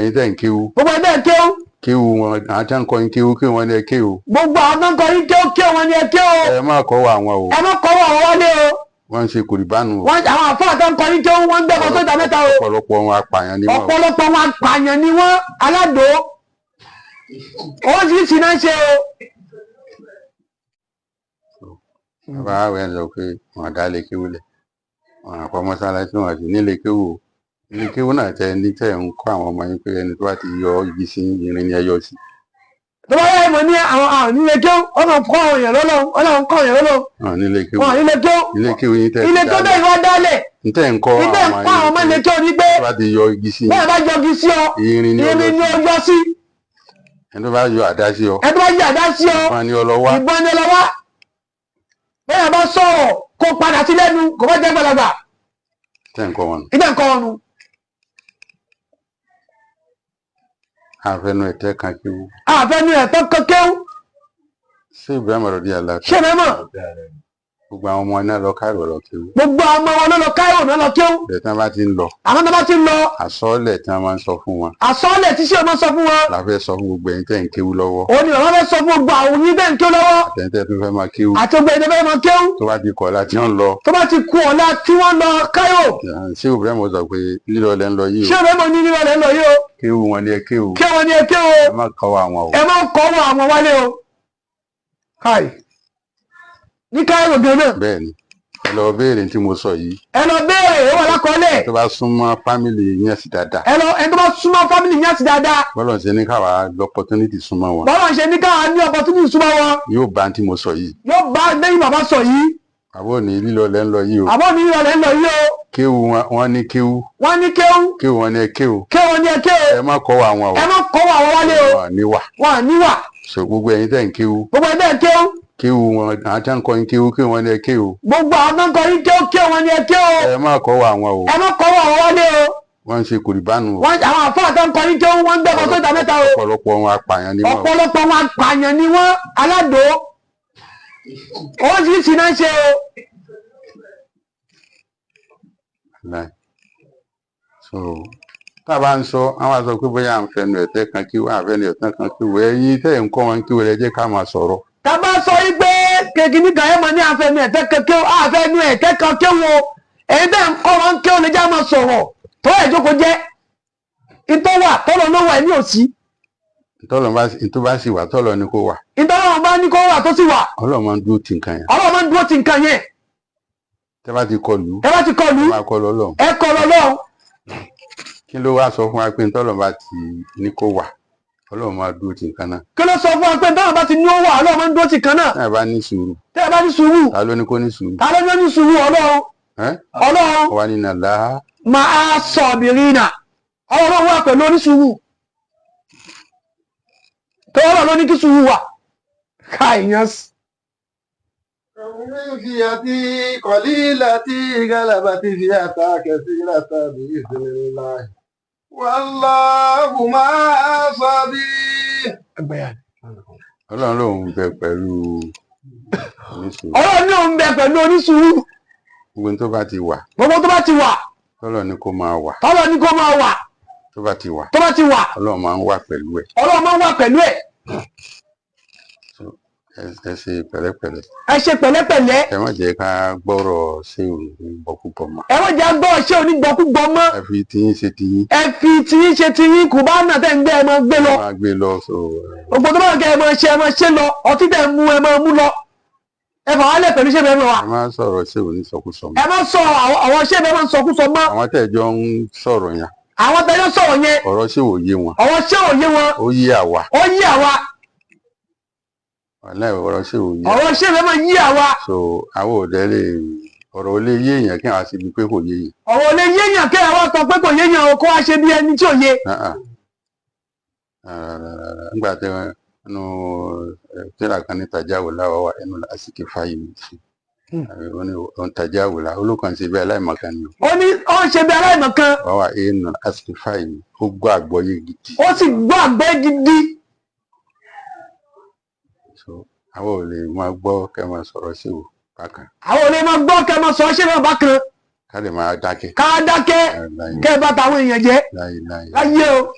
ẹ̀yin tẹ́ ń kéwú. gbogbo ẹ̀yin tẹ́ ń kéwú. kéwú wọn àwọn tí wọ́n ń kọ́ yín kéwú kéwú wọn ni ẹ kéwú. gbogbo àwọn tó ń kọ́ yín kéwú kéwú wọn ni ẹ kéwú. ẹ má kọ́ wa àwọn o. ẹ má kọ́ wa àwọn wálé o. wọ́n ń ṣe kùrìbánu o. àwọn àfáà tó ń kọ́ yín kéwú wọ́n ń gbẹ́bọ̀ sójà mẹ́ta o. ọ̀pọ̀lọpọ̀ wọn apààyàn ni wọ́n. ọ̀pọ̀lọpọ̀ wọn apààyàn ni wọ́n aládò. oríṣiríṣi náà ń ṣe o. bàbá àwọn ẹ̀ lọ pé wọn dá lè kéwú lẹ̀ wọn àpọ̀ mọ́sálásí wọn sì nílé kéwú o. ilé kéwú náà tẹ ní tẹ̀ ń kọ́ àwọn ọmọ yín pé ẹni tó bá ti yọ igi sí irin ni ẹ yọ sí. tó bá yẹ ìmọ̀ ní àwọn nílé kéwú ọ̀nà kọ́ àwọn èèyàn lọ́lọ́run ọlọ́run kọ́ èèyàn lọ́lọ́run. nílé kéwú nílé kéwú yín tẹ̀ ilé tó bẹ́ẹ̀ wá dálẹ̀. ntẹ̀ ń kọ́ àwọn ọmọ ilé kéwú ní pé tó bá ti yọ igi sí bẹ́ẹ̀ bá yọ igi sí ọ irin ni ó yọ sí. ẹni tó bá yọ àdá sí ọ ẹni tó bá yọ àdá sí ọ ìbọn ni ọlọ́wà. ìbọn ni ọlọ́wà. bẹ́ẹ̀ bá sọ̀rọ̀ kó padà sí lẹ́nu kò bá jẹ́ gbàlagbà. tẹ̀ ń kọ́ wọn. ìdá ń kọ́ wọn nu. àfẹnu ẹ̀tẹ́ kan kéwú. àfẹnu ẹ̀tọ́ kan kéwú. ṣé Ibrahim ọ̀rọ̀ di àlá. ṣé bẹ́ẹ̀ mọ̀. gbogbo àwọn ọmọ iná lọ káàrọ̀ lọ kéwú. gbogbo àwọn ọmọ wọn ló lọ káyọ̀ náà lọ kéwú. bẹ́ẹ̀ tí wọ́n bá ti ń lọ. àwọn tó bá ti ń lọ. àsọọ́lẹ̀ tí wọ́n máa ń sọ fún wọn. àsọọ́lẹ̀ tí ṣé o máa sọ fún wọn. la fẹ́ sọ fún gbogbo ẹ̀yin tẹ́ ń kéwú lọ́wọ́. ó ní bàbá fẹ́ sọ fún gbogbo àwọn yín bẹ́ẹ̀ ń kéwú lọ́wọ́. àtẹ̀yìntẹ́ tó fẹ́ máa kéwú. àti gbogbo ẹni fẹ́ máa kéwú. tó bá ti kọ̀ láti wọ́n lọ. tó bá ti kú ọ̀la tí wọ́n lọ káyọ̀. ṣé Ibrahim sọ pé lílọ lẹ́ ń lọ yìí o. ṣé Ibrahim ní lílọ lẹ́ ń lọ yìí o. kéwú wọn ni ẹ kéwú. kéwú wọn ni ẹ kéwú. ẹ má kọ́ àwọn o. ẹ má kọ́ àwọn wálé o. káì ní káyọ̀ gan náà. bẹ́ẹ̀ni ẹ lọ béèrè tí mo sọ yìí. ẹ lọ béèrè ó wà lákọọ́lẹ̀. tó bá súnmọ́ fámìlì yẹn sí dáadáa. ẹni tó bá súnmọ́ fámìlì yẹn sí dáadáa. bọ́lọ̀ ṣe ní káwa lọ́pọ̀túnìtì súnmọ́ wọn. bọ́lọ̀ ṣe ní káwa ní opportunity súnmọ́ wọn. yóò bá tí mo sọ yìí. yóò bá lẹ́yìn bàbá sọ yìí. àbọ̀ ní lílọ lẹ́ ń lọ yìí o. àbọ̀ ní lílọ lẹ́ ń lọ yìí o. kéwú wọn ní kéwú. wọ́n ní kéwú. kéwú wọn ní ẹ kéwú. kéwú wọn ní ẹ kéwú. ẹ má kọ́ àwọn o. ẹ má kọ́ àwọn wálé o. wọn níwà. wọn níwà. so gbogbo ẹ̀yin tẹ́ ń kéwú. gbogbo ẹ̀yin tẹ́ ń kéwú. kéwú wọn àwọn tí wọ́n ń kọ́ yín kéwú kéwú wọn ní ẹ kéwú. gbogbo àwọn tó ń kọ́ yín kéwú kéwú wọn ní ẹ kéwú. ẹ má kọ́ àwọn o. ẹ má kọ́ àwọn wálé o. wọ́n ń ṣe kùrìbánu o. àwọn àfáà tó ń kọ́ yín kéwú wọ́n ń gbẹ́bọ̀ sójà mẹ́ta o. ọ̀pọ̀lọpọ̀ wọn apààyàn ni wọ́n. ọ̀pọ̀lọpọ̀ wọn apààyàn ni wọ́n aládò. oríṣiríṣi náà ń ṣe o. so tá a bá ń sọ àwọn àṣọ pé bóyá à ń fẹnu ẹ̀tẹ́ kan kí wọ́n àfẹnu ẹ̀tẹ́ kan kí wọ́n ẹ̀yin tẹ́ ń kọ́ wọn kí wọ́n ẹ jẹ́ ká máa sọ̀rọ̀. tá a bá sọ yí pé kèkìní kan ẹ̀ mọ̀ ní àfẹnu ẹ̀tẹ́ kankan àfẹnu ẹ̀tẹ́ kan kéwòn ẹ̀yin tẹ́ ń kọ́ wọn kéwòn lè já máa sọ̀rọ̀ tó ẹ̀ jókòó jẹ́ ìtọ́wà tọ́lọ̀ ló wà ní òsì. ìtọ́ bá sì wà tọ́lọ̀ ni kó wà. ìtọ́lọ̀ bá ní kó wà tó sì wà. Ọlọ́run máa ń dúró ti nǹkan yẹn. Ọlọ́run máa ń dúró ti nǹkan yẹn. tẹ́ bá ti kọlù. ẹ bá ti kọlù. ẹ máa kọlù Ọlọ́run. ẹ kọlù Ọlọ́run. kí ló wá sọ fún wa pé tọ́lọ̀ bá ti ní kó wà Ọlọ́run máa dúró ti nǹkan náà. kí ló sọ fún wa pé tọ́lọ̀ bá ti ní ó wà Ọlọ́run máa ń dúró ti nǹkan náà. tẹ́ ẹ bá ní sùúrù. tẹ́ ẹ bá ní sùúrù. ta ló ní kó ní sùúrù. ta ló ní sùúrù Ọlọ́run. Ọlọ́run. wà ní nàlá. máa sọ̀bìrìnà Ọlọ́run wà pẹ̀lú onísùúrù. tọ́lọ̀ ló ní kí sùúrù wà. káyìyàn. فئة قليلة غلبت فئة كثيرة بإذن الله والله مع الصابرين. Ọlọ́run ló ń bẹ pẹ̀lú onísùúrù. Ọlọ́run ní òun bẹ pẹ̀lú onísùúrù. gbogbo tó bá ti wà. gbogbo tó bá ti wà. tọ́lọ̀ ní kó máa wà. tọ́lọ̀ ní kó máa wà. tó bá ti wà. tó bá ti wà. Ọlọ́run máa ń wà pẹ̀lú ẹ̀. Ọlọ́run máa ń wà pẹ̀lú ẹ̀. ẹ ṣe pẹ̀lẹ́pẹ̀lẹ́. ẹ ṣe pẹ̀lẹ́pẹ̀lẹ́. ẹ má jẹ́ ká gbọ́rọ̀ ṣé onígbọkúgbọ mọ́. ẹ má jẹ́ gbọ́ ṣé onígbọkúgbọ mọ́. ẹ fi tiyín ṣe tiyín. ẹ fi tiyín ṣe tiyín kù bá nà tẹ́ ń gbé ẹ máa gbé lọ. ẹ máa gbé lọ so. gbogbo tó bá kẹ́ ẹ máa ṣe lọ ọtí tẹ́ mú ẹ máa mú lọ. ẹ fà wálẹ̀ pẹ̀lú ṣé bẹ́ẹ̀ mọ́ wa. ẹ má sọ̀rọ̀ ṣé onísọkúsọ mọ́. ẹ má sọ àwọn ṣé bẹ́ẹ̀ máa ń sọkúsọ mọ́. àwọn tẹ́jọ́ ń sọ̀rọ̀ yẹn. àwọn tẹ́jọ́ sọ̀rọ̀ yẹn. ọ̀rọ̀ ṣé ò yé wọn. ọ̀rọ̀ ṣé ò yé wọn. ó yé àwa. ó yé àwa. ọ̀rọ̀ ṣé ò yé. ọ̀rọ̀ ṣé bẹ́ẹ̀ máa yé àwa. so àwọn ò dẹ́ lè ọ̀rọ̀ ò lè yé èèyàn kí àwọn sì bí pé kò yé yẹn. ọ̀rọ̀ ò lè yé èèyàn kí àwọn sọ pé kò yé èèyàn o kó wá ṣe bí ẹni tí ò yé. nígbà tí ẹnu tíra kan ní tajáwò láwa wà ẹnu lásìkò fáyì mi sí on tajáwò lá olùkàn ṣe bí aláìmọ̀kan ni o. ó ní ó ń ṣe bí aláìmọ̀kan. wọ́n wà ẹnu lásìkò fáyì mi ó gbọ́ àgbọ́yé gidi. ó sì gbọ́ àgbọ́yé gidi. àwọn ò lè máa gbọ́ kẹ́ máa sọ̀rọ̀ sí o bákan. àwọn ò lè máa gbọ́ kẹ́ máa sọ̀rọ̀ sí o bákan. ká lè máa dákẹ́. ká dákẹ́ kẹ́ ẹ bá tàwọn èèyàn jẹ́. láyé o.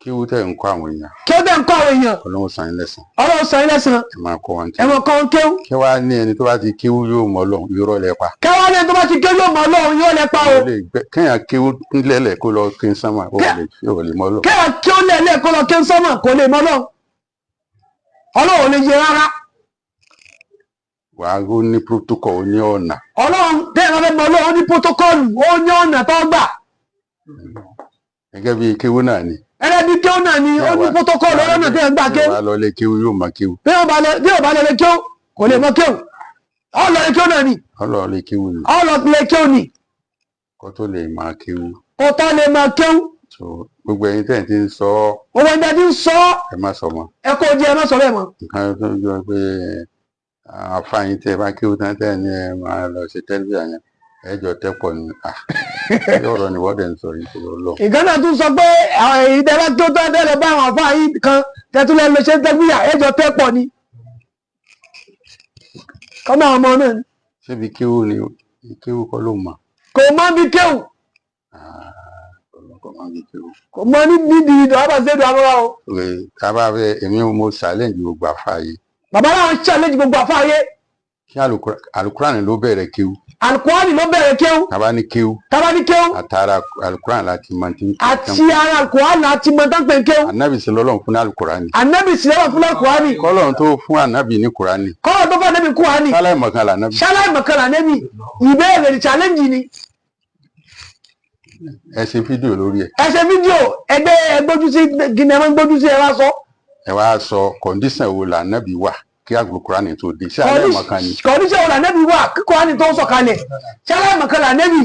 kéwú tẹ̀ ń kọ́ àwọn èèyàn. kí ó dẹ̀ ń kọ́ àwọn èèyàn. Ọlọ́run san yín lẹ́san. Ọlọ́run san yín lẹ́san. ẹ máa kọ́ wọn ẹ máa kọ́ wọn kéwú. kí wàá ní ẹni tó bá ti kéwú yóò mọ Ọlọ́run irọ́ lẹ pa. kí wàá ní ẹni tó bá ti kéwú yóò mọ Ọlọ́run yóò lẹ pa o. kéèyàn kéwú lẹ́lẹ̀ kó lọ kí n sánmà ó lè mọ Ọlọ́run. kéèyàn kéwú lẹ́lẹ̀ kó lọ kí n sánmà kó lè mọ Ọlọ́run. Ọlọ́run ò lè yẹ rárá. wàá ó ní protocol ó ní ọ̀nà. Ọlọ́run tẹ́lẹ̀ bá fẹ́ mọ Ọlọ́run ó ní protocol ó ní ọ̀nà tó gbà. gẹ́gẹ́ bí kéwú náà ni. ẹlẹ́bí kéwú náà ni ó ní protocol ọlọ́nà tẹ́lẹ̀ gbà kéwú. wàá lọ lé kéwú yóò mọ kéwú. bí ó bá lọ lé kéwú kò lè mọ kéwú. Ó lọ lé kéwú náà ni. Ó lọ lé kéwú ni. Ó lọ lé kéwú ni. kó tó lè máa kéwú. kó tó lè máa kéwú. gbogbo ẹ̀yin tẹ̀ ń ti ń sọ. gbogbo ẹ̀yin tẹ̀ ń ti ń sọ. ẹ má sọ mọ́. ẹ kó jẹ ẹ má sọ bẹ́ẹ̀ mọ́. nǹkan tó ń jọ pé àfààyàn tẹ bá kéwú tán tẹ̀ ní ẹ máa lọ ṣe tẹlifíṣàn yẹn ẹjọ tẹpọ ni ọ̀rọ̀ ni wọ́n dẹ̀ ń sọ yìí tó lọ. ìgànnà tún sọ pé ìdẹ́rẹ́ tó tọ́ tẹ́lẹ̀ bá àwọn àfààyàn kan tẹ́túlẹ̀ lọ ṣe tẹlifíṣàn ẹjọ tẹpọ ni. kọ́mọ àwọn ọmọ náà ni. ṣébi kéwú ni kéwú kọ́ ló mọ̀. kò mọ bí kéwú. kò mọ bí kéwú. kò mọ níbi ìdọ̀ àbàṣẹ́dù àbúrò o. tábà fẹ́ èmi mo challenge gbogbo àfààyè. bàbá náà challenge gbogbo àfààyè. kí alukurani ló bẹ̀rẹ̀ kéwú. alukurani ló bẹ̀rẹ̀ kéwú. tábà ní kéwú. àtàrà alukurani láti mọ tí. àti ara alukurani láti mọ tán pé kéwú. anabi sì lọ́lọ́run fún alukurani. anabi sì lọ́lọ́run fún alukurani. kọ́lọ́run tó fún anabi ní kurani. kọ́lọ́run tó fún anabi kurani. ṣáláì mọ̀kànlá anabi. ṣáláì mọ̀kànlá anabi ìbéèrè ní challenge ni. ẹ ṣe fídíò lórí ẹ. ẹ ṣe fídíò ẹgbójú sí gíní gbójú sí ẹ wá sọ. ẹ wá sọ kọ̀ǹdíṣàn wo là anabi wà kí alukurani tó dé ṣé alẹ́ mọ̀kan ni. kọ̀ọ̀díṣẹ́ wo lànẹ́bí wà kí Kùránì tó sọ̀kalẹ̀ ṣé alẹ́ mọ̀kan lànẹ́bí.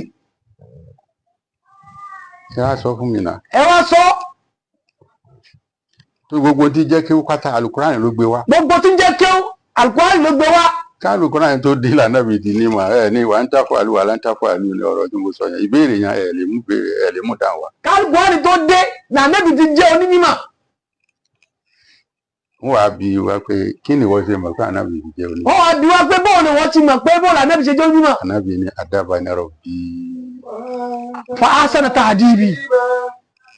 ẹ wá sọ fún mi náà. ẹ wá sọ. tó gbogbo tí jẹ́ kéwú pátá alukurani ló gbé wá. gbogbo tí jẹ́ kéwú alukurani ló gbé wá. ká alukurani tó dé lànàbì dì ní mà ẹ ní wà ń tàfọ àlù wà ń tàfọ àlù ní ọ̀rọ̀ tí mo sọ yẹn ìbéèrè yẹn ẹ lè mú dáhùn wa. ká alukurani tó dé lànẹ́bí ti jẹ́ onímọ̀. wọ́n wá bí wa pé kí ni wọ́n ṣe mọ̀ pé ànábì ti jẹ́ onímọ̀. wọ́n wá bí wa pé bóun ni wọ́n ti mọ̀ pé bóun lànẹ́bí ṣe jẹ́ onímọ̀. ànábì ní adábánirọ̀ bí. fa asana ta'dibi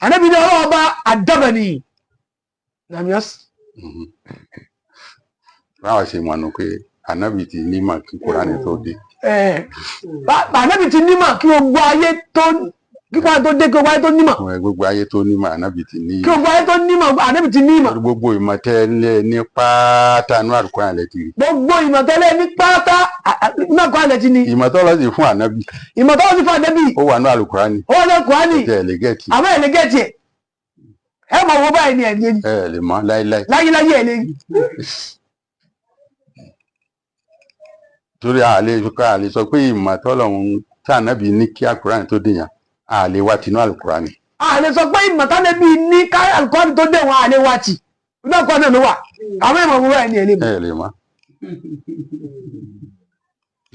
ànábì ní ọlọ́wọ́ bá adábẹ́ni. báwa ṣe mọ̀ nù pé ànábì ti nímọ̀ kí Kùránì tó dé. ànábì ti nímọ̀ kí gbogbo ayé tó kíkọ́ tó dé kí gbogbo ayé tó nímọ̀. gbogbo ayé tó nímọ̀ ànábì ti ní. kí gbogbo ayé tó nímọ̀ ànábì ti nímọ̀. gbogbo ìmọ̀tẹ́lẹ̀ ní pátá inú Al-Qur'an lẹ ti rí. gbogbo ìmọ̀tẹ́lẹ̀ ní pátá inú Al-Qur'an lẹ ti ní. ìmọ̀tọ́lọ́ sì fún ànábì. ìmọ̀tọ́lọ́ sì fún ànábì. ó wà ní Al-Qur'an. ó wà ní Al-Qur'an. àmọ́ ẹ̀ lè gẹ̀ẹ́tì ẹ̀. ẹ mọ̀ wo báyìí ni ẹ̀ lè. ẹ lè mọ̀ láíláí. láyéláyé ẹ̀ lè. torí àlè sọ pé ìmọ̀tọ́lọ́ tí ànábì ní kí Al-Qur'an tó dèyàn àlè wá tinú Al-Qur'an. àlè sọ pé ìmọ̀tánẹ́bí ní ká Al-Qur'an tó dé wọn àlè wá tì inú Al-Qur'an náà ló wà àwọn ìmọ̀ wúrọ̀ ẹ̀ ní ẹ̀ lè mọ̀. ẹ lè mọ̀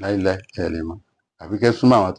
láíláí ẹ lè mọ̀ àbí kẹ́ súnmọ́ àwọn tó.